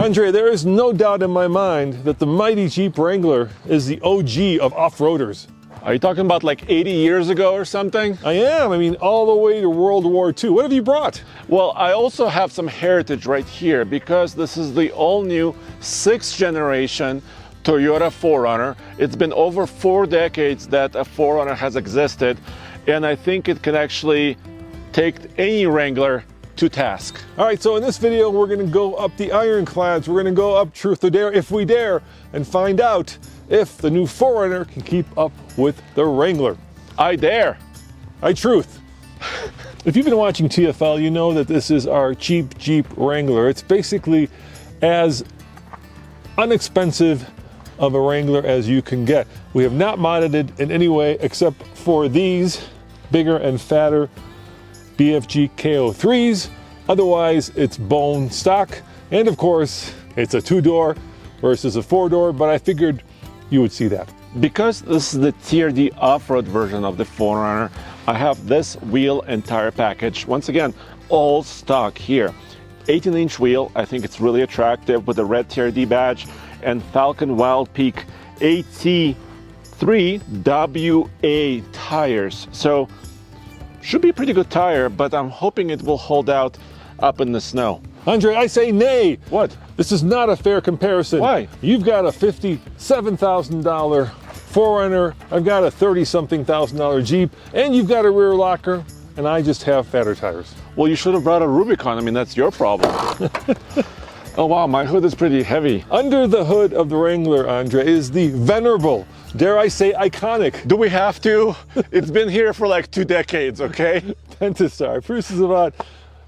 Andre, there is no doubt in my mind that the mighty Jeep Wrangler is the OG of off-roaders. Are you talking about like 80 years ago or something? I am. I mean, all the way to World War II. What have you brought? Well, I also have some heritage right here because this is the all-new 6th generation Toyota 4Runner. It's been over 4 decades that a 4Runner has existed, and I think it can actually take any Wrangler to task. All right, so in this video, we're gonna go up the ironclads. We're gonna go up Truth or Dare, if we dare, and find out if the new 4Runner can keep up with the Wrangler. I dare. I truth. If you've been watching TFL, you know that this is our cheap Jeep Wrangler. It's basically as inexpensive of a Wrangler as you can get. We have not modded it in any way except for these bigger and fatter BFG KO3s. Otherwise, it's bone stock. And of course, it's a 2-door versus a 4-door, but I figured you would see that. Because this is the TRD off-road version of the 4Runner, I have this wheel and tire package. Once again, all stock here. 18-inch wheel, I think it's really attractive with the red TRD badge, and Falcon Wild Peak AT3 WA tires. So, should be a pretty good tire, but I'm hoping it will hold out up in the snow. Andre, I say nay. What? This is not a fair comparison. Why? You've got a $57,000 4Runner, I've got a $30-something thousand Jeep, and you've got a rear locker, and I just have fatter tires. Well, you should have brought a Rubicon. I mean, that's your problem. Oh wow, my hood is pretty heavy. Under the hood of the Wrangler, Andre, is the venerable, dare I say iconic. Do we have to? It's been here for like 2 decades, okay? Pentastar produces about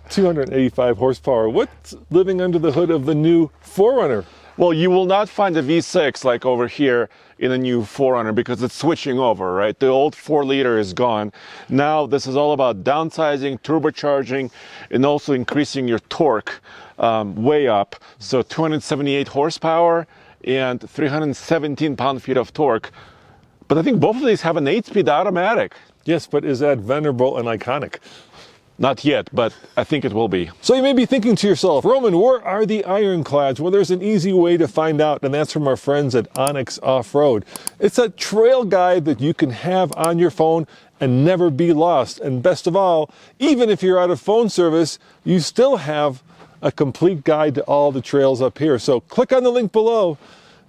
285 horsepower. What's living under the hood of the new 4Runner? Well, you will not find a V6 like over here in a new 4Runner because it's switching over, right? The old 4-liter is gone. Now this is all about downsizing, turbocharging, and also increasing your torque way up. So 278 horsepower and 317 pound-feet of torque. But I think both of these have an 8-speed automatic. Yes, but is that venerable and iconic? Not yet, but I think it will be. So you may be thinking to yourself, Roman, where are the ironclads? Well, there's an easy way to find out, and that's from our friends at Onyx Off-Road. It's a trail guide that you can have on your phone and never be lost. And best of all, even if you're out of phone service, you still have a complete guide to all the trails up here. So click on the link below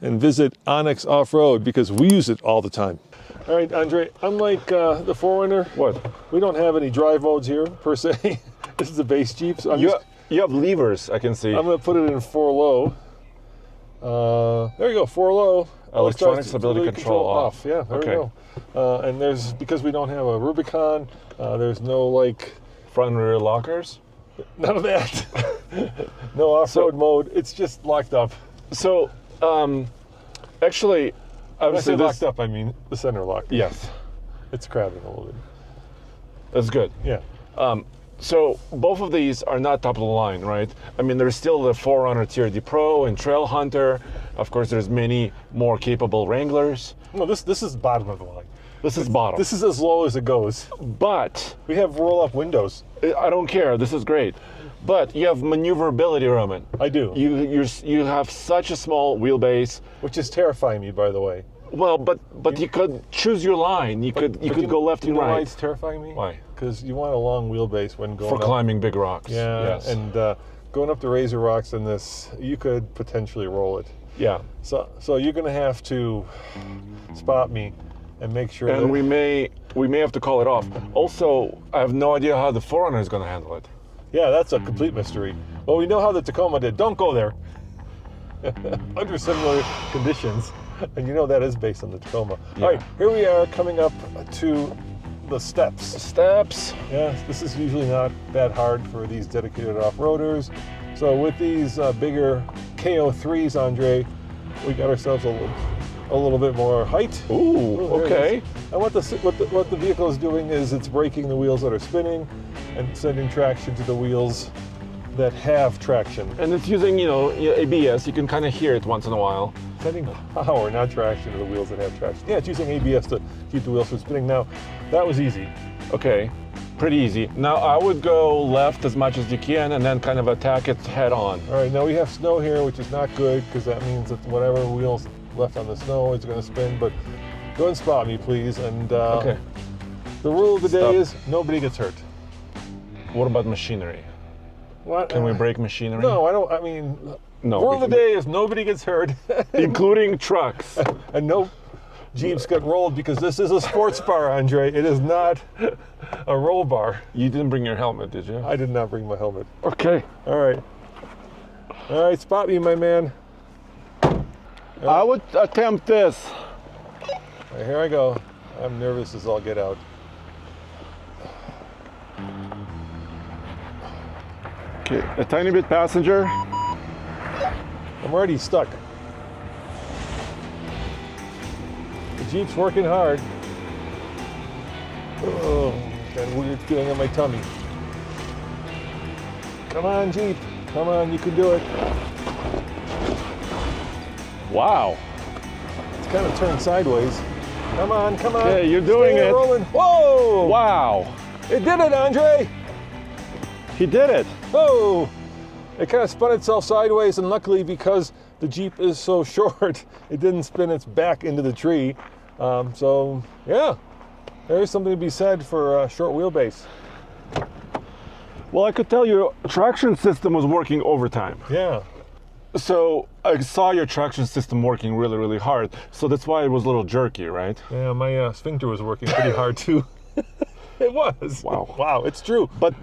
and visit Onyx Off-Road because we use it all the time. All right, Andre, unlike the 4Runner, What? we don't have any drive modes here, per se. This is a base Jeep, so You have levers, I can see. I'm going to put it in 4 low. There you go, 4 low. Electronic stability control off. Yeah, there Okay. we go. And there's, because we don't have a Rubicon, there's no like, Front and rear lockers? none of that. No off-road mode, it's just locked up. So, actually, When I obviously say this, locked up, I mean the center lock. yes, It's crabbing a little bit. that's good. Yeah. So both of these are not top of the line, right? I mean, there's still the 4Runner TRD Pro and Trail Hunter. Of course, there's many more capable Wranglers. No, this is bottom of the line. This is bottom. This is as low as it goes. But We have roll-up windows. I don't care. This is great. But you have maneuverability, Roman. I do. You have such a small wheelbase. Which is terrifying me, by the way. Well, but you could choose your line. You could go left and You know why right it's terrifying me? Why? Because you want a long wheelbase when going for up. climbing big rocks. Yeah, Yes. and going up the Razor Rocks in this, you could potentially roll it. Yeah. So you're going to have to spot me and make sure And that... we may have to call it off. Also, I have no idea how the 4Runner is going to handle it. Yeah, that's a complete mystery. Well, we know how the Tacoma did. Don't go there. Under similar conditions. And you know that is based on the Tacoma. Yeah. All right, here we are coming up to the steps. Steps. Yeah, this is usually not that hard for these dedicated off-roaders. So with these bigger KO3s, Andre, we got ourselves a little bit more height. Ooh, there it okay. is. And what the vehicle is doing is it's braking the wheels that are spinning and sending traction to the wheels that have traction. And it's using, ABS. You can kind of hear it once in a while. Sending power, not traction, to the wheels that have traction. Yeah, it's using ABS to keep the wheels from spinning. Now, that was easy. Okay. pretty easy. Now I would go left as much as you can and then kind of attack it head on. All right, now we have snow here, which is not good because that means that whatever wheels left on the snow is going to spin. But go and spot me, please. And Okay. the rule of the day Stop. is nobody gets hurt. What about machinery? What? Can we break machinery? No, I don't. I mean, No. rule of the day is nobody gets hurt, Including trucks. and no Jeeps get rolled because this is a sports bar, Andre. It is not a roll bar. You didn't bring your helmet, did you? I did not bring my helmet. Okay. All right. All right, spot me, my man. I would attempt this. All right, here I go. I'm nervous as all get out. Okay, a tiny bit passenger. I'm already stuck. The Jeep's working hard. Oh, got a weird feeling in my tummy. Come on, Jeep. Come on, you can do it. Wow. It's kind of turned sideways. Come on, come on. Okay, you're doing Stay it. Rolling. Whoa! Wow. It did it, Andre! He did it. Whoa! It kind of spun itself sideways, and luckily, because the Jeep is so short, it didn't spin its back into the tree. So, yeah, there's something to be said for a short wheelbase. Well, I could tell your traction system was working overtime. Yeah. So I saw your traction system working really, really hard. So that's why it was a little jerky, right? Yeah, my sphincter was working pretty hard too. It was. Wow. Wow, it's true. But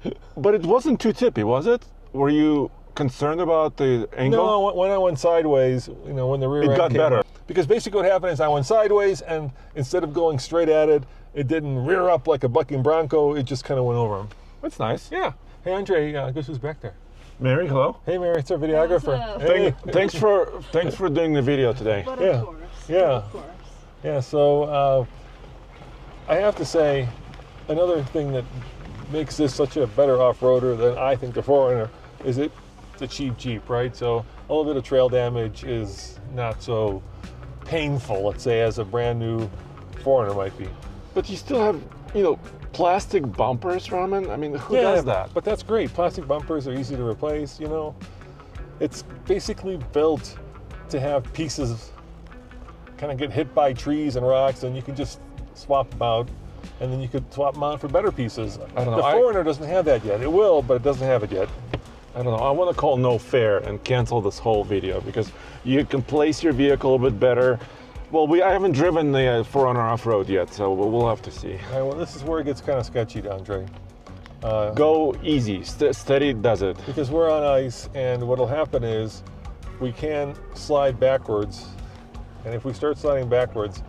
it wasn't too tippy, was it? Were you concerned about the angle? No, when I went sideways, when the rear end got came better. up. Because basically what happened is I went sideways, and instead of going straight at it, it didn't rear up like a bucking bronco. It just kind of went over him. That's nice. Yeah. Hey, Andre, guess who's back there? Mary, hello. Hey, Mary, it's our videographer. What's up? Hey. Thanks for doing the video today. But Yeah, of course. yeah. Of course. Yeah, so I have to say, another thing that makes this such a better off-roader than I think the 4Runner is it's a cheap Jeep, right? So a little bit of trail damage is not so painful, let's say, as a brand new 4Runner might be. But you still have, plastic bumpers, Raman. I mean, who does that? But that's great. Plastic bumpers are easy to replace, It's basically built to have pieces kind of get hit by trees and rocks, and you can just swap them out, and then you could swap them out for better pieces. I don't know. The 4Runner doesn't have that yet. It will, but it doesn't have it yet. I don't know. I want to call no fair and cancel this whole video because you can place your vehicle a bit better. Well, I haven't driven the 4Runner off-road yet, so we'll have to see. All right, well, this is where it gets kind of sketchy, Andre. Go easy. Steady does it. Because we're on ice, and what'll happen is we can slide backwards, and if we start sliding backwards,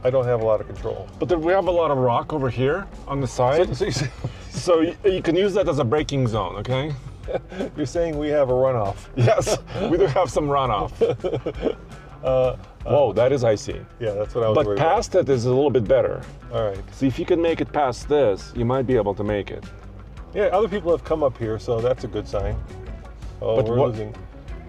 I don't have a lot of control. But then we have a lot of rock over here on the side, so you can use that as a braking zone, okay? You're saying we have a runoff. Yes, we do have some runoff. Whoa, that is icy. Yeah, that's what I was But worried past it is a little bit better. about. All right. So if you can make it past this, you might be able to make it. Yeah, other people have come up here, so that's a good sign. Oh, But we're what- losing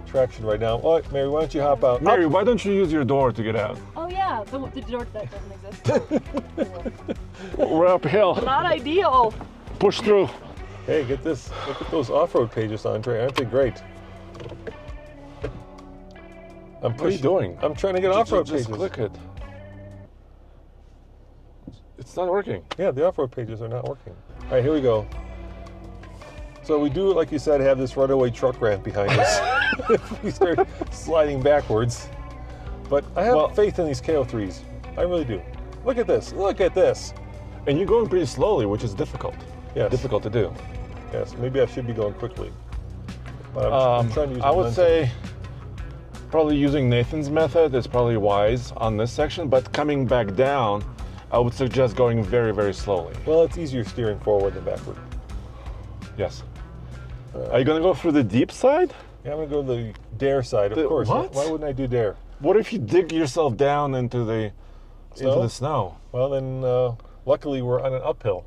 traction right now. Oh, Mary, why don't you hop out? Mary, why don't you use your door to get out? Oh yeah, the door that doesn't exist. We're uphill. Not ideal. Push through. Hey, get this. Look at those off-road pages, Andre. Aren't they great? What are you doing? I'm trying to get off-road Just pages. click it. It's not working. Yeah, the off-road pages are not working. All right, here we go. So we do, like you said, have this runaway truck ramp behind us. If we start sliding backwards. But I have faith in these KO3s. I really do. Look at this. Look at this. And you're going pretty slowly, which is difficult. Yes. Difficult to do. Yes, maybe I should be going quickly. But I'm trying to use I would momentum. say probably using Nathan's method is probably wise on this section, but coming back down, I would suggest going very, very slowly. Well, it's easier steering forward than backward. Yes. Are you going to go through the deep side? Yeah, I'm going to go to the dare side, of The course. what? Why wouldn't I do dare? What if you dig yourself down into the snow? Well, then luckily we're on an uphill.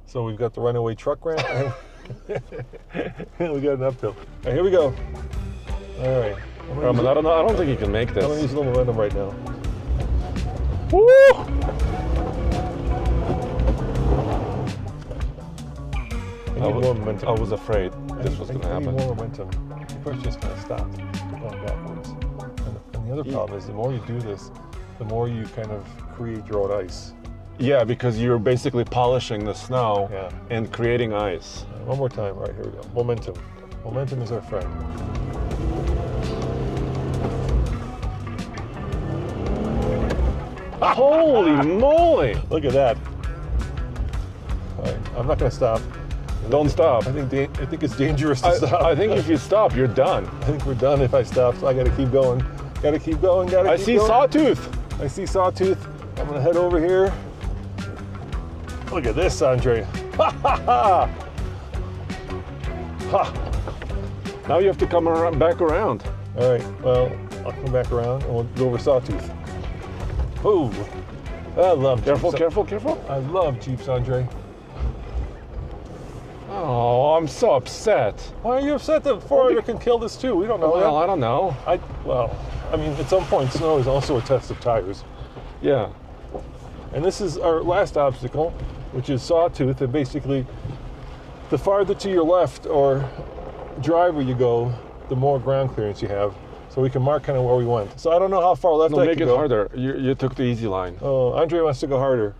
So we've got the runaway truck ramp and we got an uphill. All right, here we go. All right. I don't think you can make I'm going to this. use a little momentum right now. Woo! I need more momentum. I was afraid this was going to I need happen. more momentum. The push just kind of stopped going backwards. And the other problem is the more you do this, the more you kind of create your own ice. Yeah, because you're basically polishing the snow Yeah. and creating ice. One more time. All right, here we go. Momentum. Momentum is our friend. Holy moly! Look at that. All right, I'm not going to stop. Don't stop. I think it's dangerous to stop. I think if you stop, you're done. I think we're done if I stop, so I gotta keep going. Gotta keep going, gotta I keep see going. Sawtooth. I see Sawtooth. I'm gonna head over here. Look at this, Andre. Ha ha ha! Ha! Now you have to come back around. All right, well, I'll come back around and we'll go over Sawtooth. Oh, I love Careful, Jeeps. careful, careful. I love Jeeps, Andre. Oh, I'm so upset. Why are you upset that 4Runner can kill this too? We don't know Well, that. I don't know. I mean, at some point, snow is also a test of tires. Yeah. And this is our last obstacle, which is Sawtooth. And basically, the farther to your left or driver you go, the more ground clearance you have. So we can mark kind of where we went. So I don't know how far left No, I make can it go. harder. You took the easy line. Oh, Andre wants to go harder.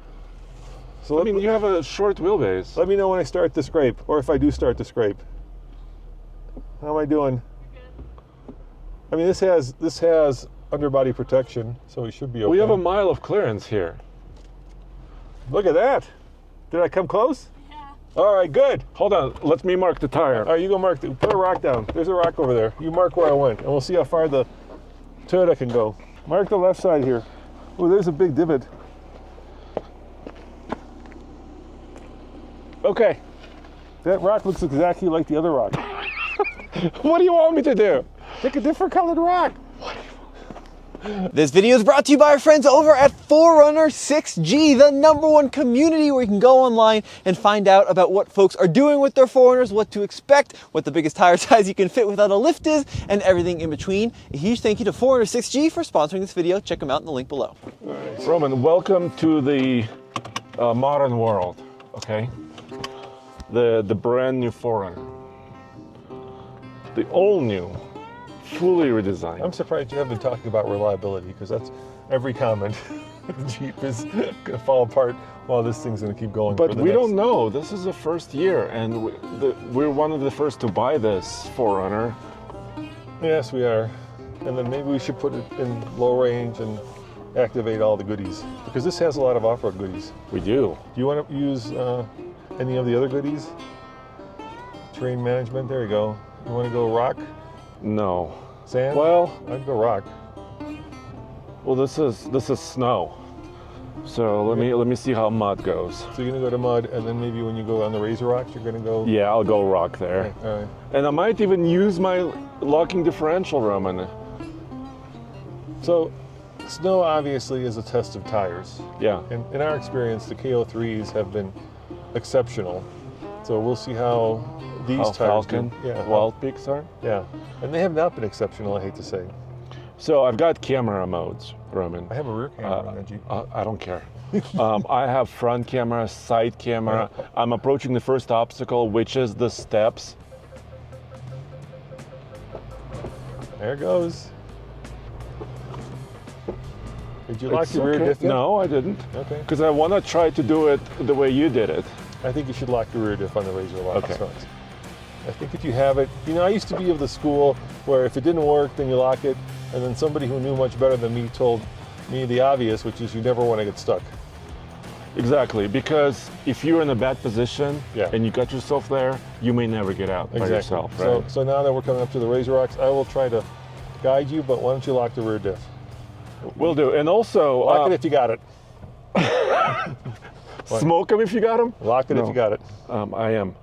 So I mean, you have a short wheelbase. let me know when I start the scrape, or if I do start the scrape. How am I doing? I mean, this has underbody protection, so we should be okay. We have a mile of clearance here. Look at that. Did I come close? Yeah. All right, good. Hold on, let me mark the tire. All right, you go mark. Put a rock down. There's a rock over there. You mark where I went, and we'll see how far the Toyota can go. Mark the left side here. Oh, there's a big divot. Okay. That rock looks exactly like the other rock. What do you want me to do? Pick a different colored rock. This video is brought to you by our friends over at 4Runner 6G, the #1 community where you can go online and find out about what folks are doing with their 4Runners, what to expect, what the biggest tire size you can fit without a lift is, and everything in between. A huge thank you to 4Runner 6G for sponsoring this video. Check them out in the link below. Roman, welcome to the modern world, okay? The brand new 4Runner. The all new, fully redesigned. I'm surprised you haven't been talking about reliability, because that's every comment. The Jeep is gonna fall apart while this thing's gonna keep going. But for the we next- don't know. This is the first year, and we're one of the first to buy this 4Runner. Yes, we are. And then maybe we should put it in low range and activate all the goodies, because this has a lot of off-road goodies. We do. Do you want to use any of the other goodies? Terrain management, there you go. You want to go rock, No. sand? Well, I'd go rock. this is snow. So let me see how mud goes. So you're gonna go to mud, and then maybe when you go on the Razor Rocks, you're gonna go. Yeah, I'll go rock there. Okay, all right. And I might even use my locking differential, Roman. So, snow obviously is a test of tires. Yeah. And in our experience, the KO3s have been exceptional. So we'll see how these How tires Falcon, do. Yeah, Wild Peaks are. yeah. And they have not been exceptional, I hate to say. So I've got camera modes, Roman. I have a rear camera on that Jeep. I don't care. I have front camera, side camera. I'm approaching the first obstacle, which is the steps. There it goes. Did you lock your rear okay. diff yet? No, I didn't. Okay. Because I want to try to do it the way you did it. I think you should lock your rear diff on the Razor Lock. Okay. Starts. I think if you have it, I used to be of the school where if it didn't work, then you lock it, and then somebody who knew much better than me told me the obvious, which is you never want to get stuck. Exactly, because if you're in a bad position Yeah. and you got yourself there, you may never get out by yourself, right? So now that we're coming up to the Razor Rocks, I will try to guide you, but why don't you lock the rear diff? Will do. And also, Lock it if you got it. smoke them if you got them. Lock it if you got it. I am.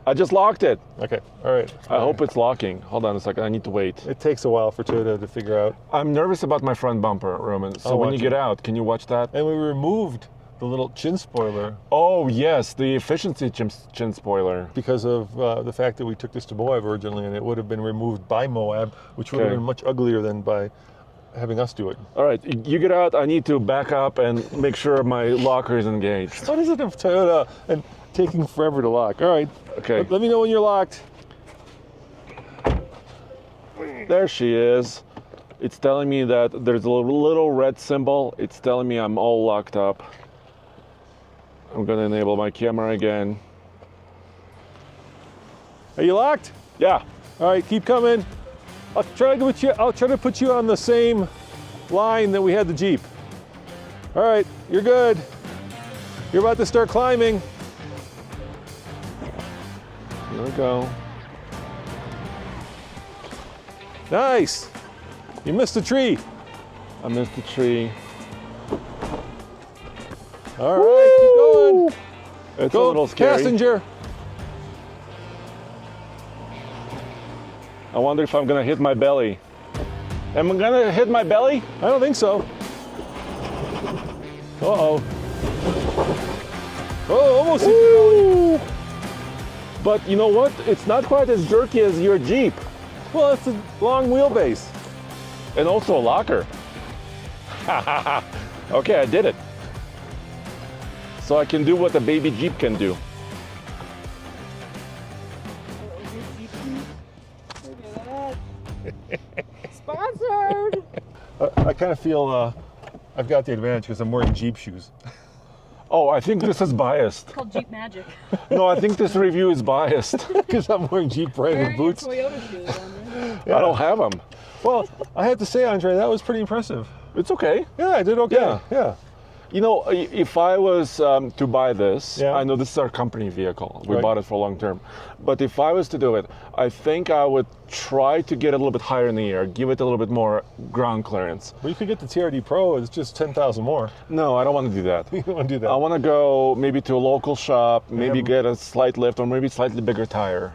I just locked it. Okay, all right. I hope it's locking. Hold on a second. I need to wait. It takes a while for Toyota to figure out. I'm nervous about my front bumper, Roman. So I'll when watch you get it. out, can you watch that? And we removed the little chin spoiler Oh, yes, the efficiency chin spoiler. because of the fact that we took this to Moab originally, and it would have been removed by Moab, which would have Okay. been much uglier than by having us do it. All right, you get out. I need to back up and make sure my locker is engaged. What is it if Toyota and taking forever to lock. All right. Okay. Let me know when you're locked. There she is. It's telling me that there's a little red symbol. It's telling me I'm all locked up. I'm gonna enable my camera again. Are you locked? Yeah. All right, keep coming. I'll try to put you on the same line that we had the Jeep. All right, you're good. You're about to start climbing. Here we go. Nice. You missed a tree. I missed the tree. All right, keep going. It's Go, a little scary. passenger. I wonder if I'm gonna hit my belly. Am I gonna hit my belly? I don't think so. Uh-oh. Oh, almost hit your belly. But you know what? It's not quite as jerky as your Jeep. Well, it's a long wheelbase. And also a locker. Okay, I did it. So I can do what a baby Jeep can do. Sponsored! I kind of feel I've got the advantage because I'm wearing Jeep shoes. Oh, I think this is biased. It's called Jeep Magic. No, I think this review is biased. Because I'm wearing Jeep branded Wearing your boots. Toyota shoes, Andre. I don't have them. Well, I have to say, Andre, that was pretty impressive. It's okay. Yeah, I did okay. Yeah. Yeah. You know, if I was to buy this, Yeah. I know this is our company vehicle. We Right. bought it for long term. But if I was to do it, I think I would try to get a little bit higher in the air, give it a little bit more ground clearance. Well, you could get the TRD Pro. It's just 10,000 more. No, I don't want to do that. You don't want to do that. I want to go maybe to a local shop, maybe Yeah. get a slight lift or maybe slightly bigger tire.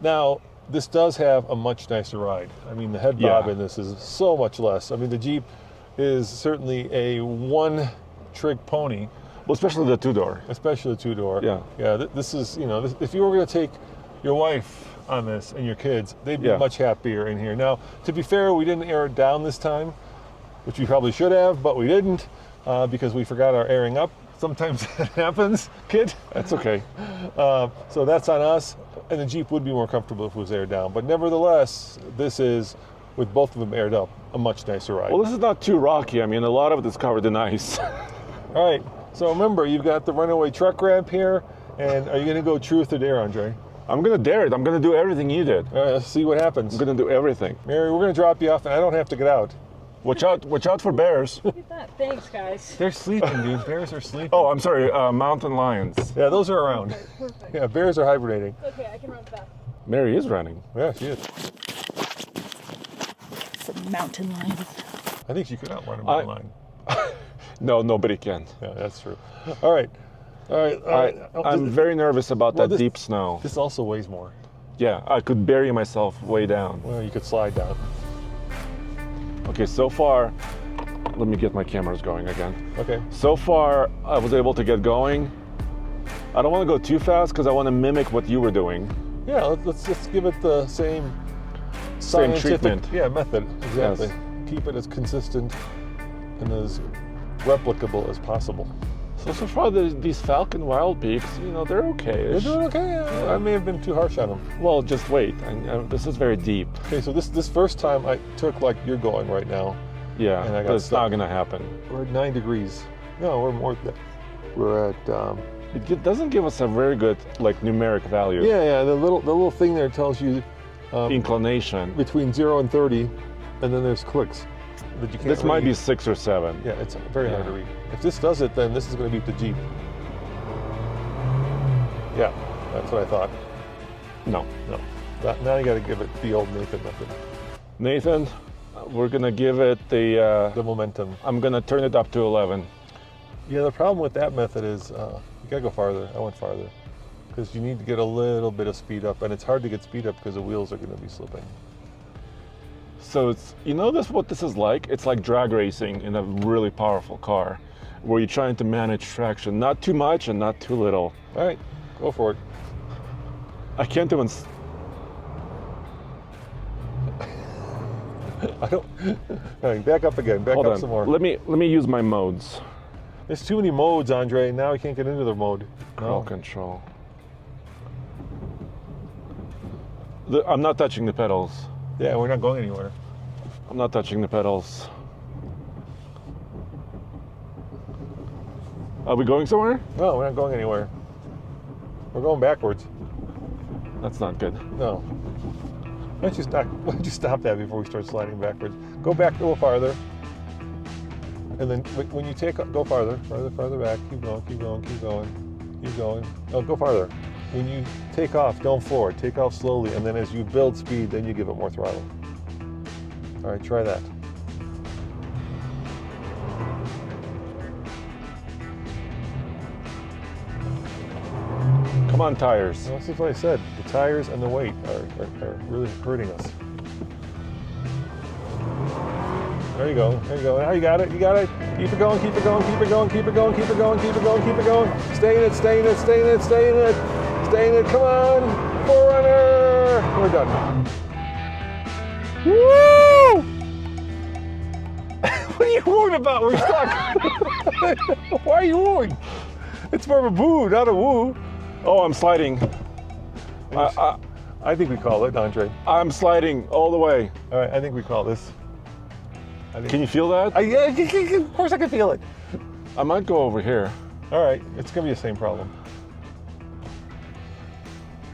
Now, this does have a much nicer ride. I mean, the head bob Yeah. in this is so much less. I mean, the Jeep is certainly a one-trick pony, Well, especially the two-door. especially the two-door. Yeah. Yeah, this is, you know, if you were going to take your wife on this and your kids, they'd be Yeah. much happier in here. Now, to be fair, we didn't air it down this time, which we probably should have, but we didn't because we forgot our airing up. Sometimes that happens, kid. That's okay. So that's on us, and the Jeep would be more comfortable if it was aired down. But nevertheless, this is, with both of them aired up, a much nicer ride. Well, this is not too rocky. I mean, a lot of it is covered in ice. All right, so remember, you've got the runaway truck ramp here, and are you going to go truth or dare, Andre? I'm going to dare it. I'm going to do everything you did. All right, let's see what happens. I'm going to do everything. Mary, we're going to drop you off, and I don't have to get out. Watch out for bears. Look at that. Thanks, guys. They're sleeping, dude. Bears are sleeping. Oh, I'm sorry, mountain lions. Yeah, those are around. Okay, perfect. Yeah, bears are hibernating. Okay, I can run fast. Mary is running. Yeah, she is. Some mountain lions. I think she could outrun a mountain lion. No, nobody can. Yeah, that's true. All right. All right. All right. I'm very nervous about Well, that deep snow. This also weighs more. Yeah, I could bury myself way down. Well, you could slide down. Okay, so far, let me get my cameras going again. Okay. So far, I was able to get going. I don't want to go too fast because I want to mimic what you were doing. Yeah, let's just give it the same Same scientific treatment. Yeah, method. Exactly. Yes. Keep it as consistent and as replicable as possible. So far, these Falcon Wild Peaks, you know, they're okay. They're doing okay. Yeah. I may have been too harsh on them. Well, just wait. This is very deep. Okay, so this first time I took like you're going right now. Yeah, And I got that's stuck. not going to happen. We're at 9 degrees. No, we're more than that. We're at It doesn't give us a very good like numeric value. yeah. The little thing there tells you Inclination. between 0 and 30, and then there's clicks that you can't. This might be read. 6 or 7. Yeah, it's very hard to Yeah. read. If this does it, then this is going to beat the Jeep. Yeah, that's what I thought. No. No, now you got to give it the old Nathan method, Nathan, we're gonna give it the. the momentum. I'm gonna turn it up to 11. Yeah, the problem with that method is you got to go farther. I went farther because you need to get a little bit of speed up, and it's hard to get speed up because the wheels are going to be slipping. So it's what this is like. It's like drag racing in a really powerful car, where you're trying to manage traction, not too much and not too little. All right, go for it. I can't even. I don't. All right, back up again. Back Hold up on. some more. Let me use my modes. There's too many modes, Andre. Now we can't get into the mode. Roll control. I'm not touching the pedals. Yeah, we're not going anywhere. I'm not touching the pedals. Are we going somewhere? No, we're not going anywhere. We're going backwards. That's not good. No. Why don't you stop that before we start sliding backwards? Go back a little farther. And then when you take up, go farther back. Keep going, keep going, keep going, keep going. Oh, go farther. When you take off, don't forward. Take off slowly, and then as you build speed, then you give it more throttle. All right, try that. Come on, tires. Well, this is what I said. The tires and the weight are really hurting us. There you go. There you go. Now you got it. You got it. Keep it going. Keep it going. Keep it going. Keep it going. Keep it going. Keep it going. Keep it going. Stay in it. Stay in it. Stay in it. Stay in it. Stay in it. Come on. 4Runner. We're done. Woo! What are you wooing about? We're stuck. Why are you wooing? It's more of a boo, not a woo. Oh, I'm sliding. I think we call it, Andre. I'm sliding all the way. All right, I think we call this. Can you feel that? Yeah, of course I can feel it. I might go over here. All right, it's gonna be the same problem.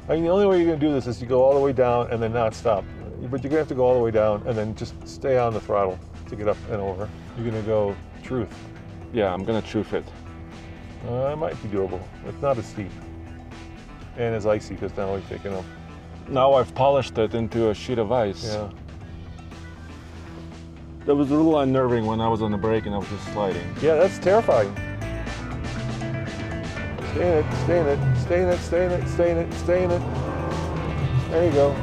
I mean, the only way you're gonna do this is you go all the way down and then not stop. But you're gonna have to go all the way down and then just stay on the throttle to get up and over. You're gonna go truth. Yeah, I'm gonna truth it. It might be doable. It's not as steep. And as icy because now we've taken up. Now I've polished it into a sheet of ice. Yeah. That was a little unnerving when I was on the brake and I was just sliding. Yeah, that's terrifying. Stay in it, stay in it, stay in it, stay in it, stay in it, stay in it. There you go.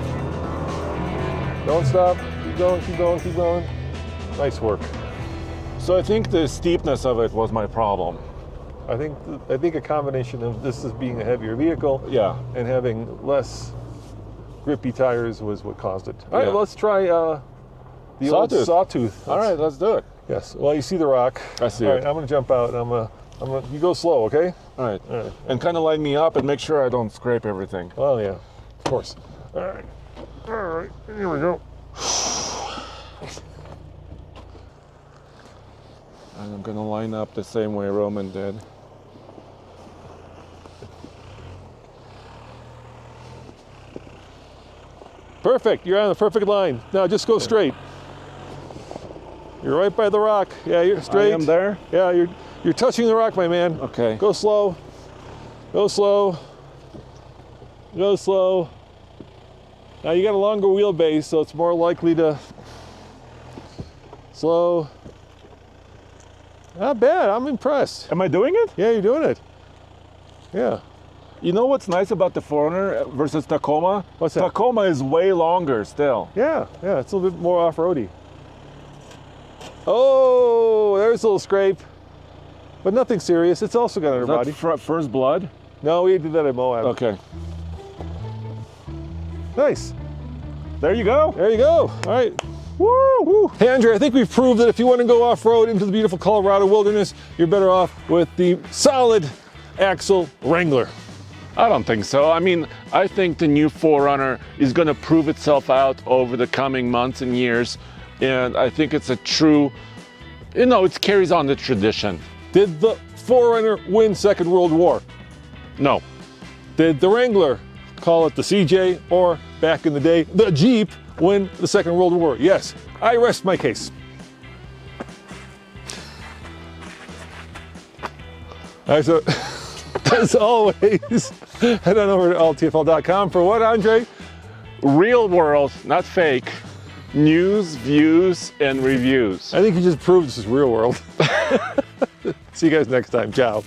Don't stop. Keep going, keep going, keep going. Nice work. So I think the steepness of it was my problem. I think a combination of this as being a heavier vehicle, Yeah. and having less grippy tires was what caused it. All right, Yeah. let's try the old sawtooth. All right, let's do it. Yes. Well, you see the rock. I see All it. right, I'm gonna jump out. And you go slow, okay? All right. All right. And kind of line me up and make sure I don't scrape everything. Well, yeah, of course. All right. All right. Here we go. And I'm gonna line up the same way Roman did. Perfect. You're on the perfect line. Now just go straight. You're right by the rock. Yeah, you're straight. I am there? Yeah, you're touching the rock, my man. Okay. Go slow. Go slow. Go slow. Now you got a longer wheelbase, so it's more likely to slow. Not bad. I'm impressed. Am I doing it? Yeah, you're doing it. Yeah. You know what's nice about the 4Runner versus Tacoma? What's that? Tacoma is way longer still. Yeah, it's a little bit more off-roady. Oh, there's a little scrape, but nothing serious. It's also got Is underbody. that first blood? No, we did that at Moab. Okay. Nice. There you go. There you go. All right. Woo, woo. Hey, Andre, I think we've proved that if you want to go off-road into the beautiful Colorado wilderness, you're better off with the solid axle Wrangler. I don't think so. I mean, I think the new 4Runner is going to prove itself out over the coming months and years. And I think it's a true, it carries on the tradition. Did the 4Runner win Second World War? No. Did the Wrangler, call it the CJ, or back in the day, the Jeep, win the Second World War? Yes. I rest my case. All right, so as always, head on over to alltfl.com for what, Andre? Real world, not fake. News, views, and reviews. I think you just proved this is real world. See you guys next time. Ciao.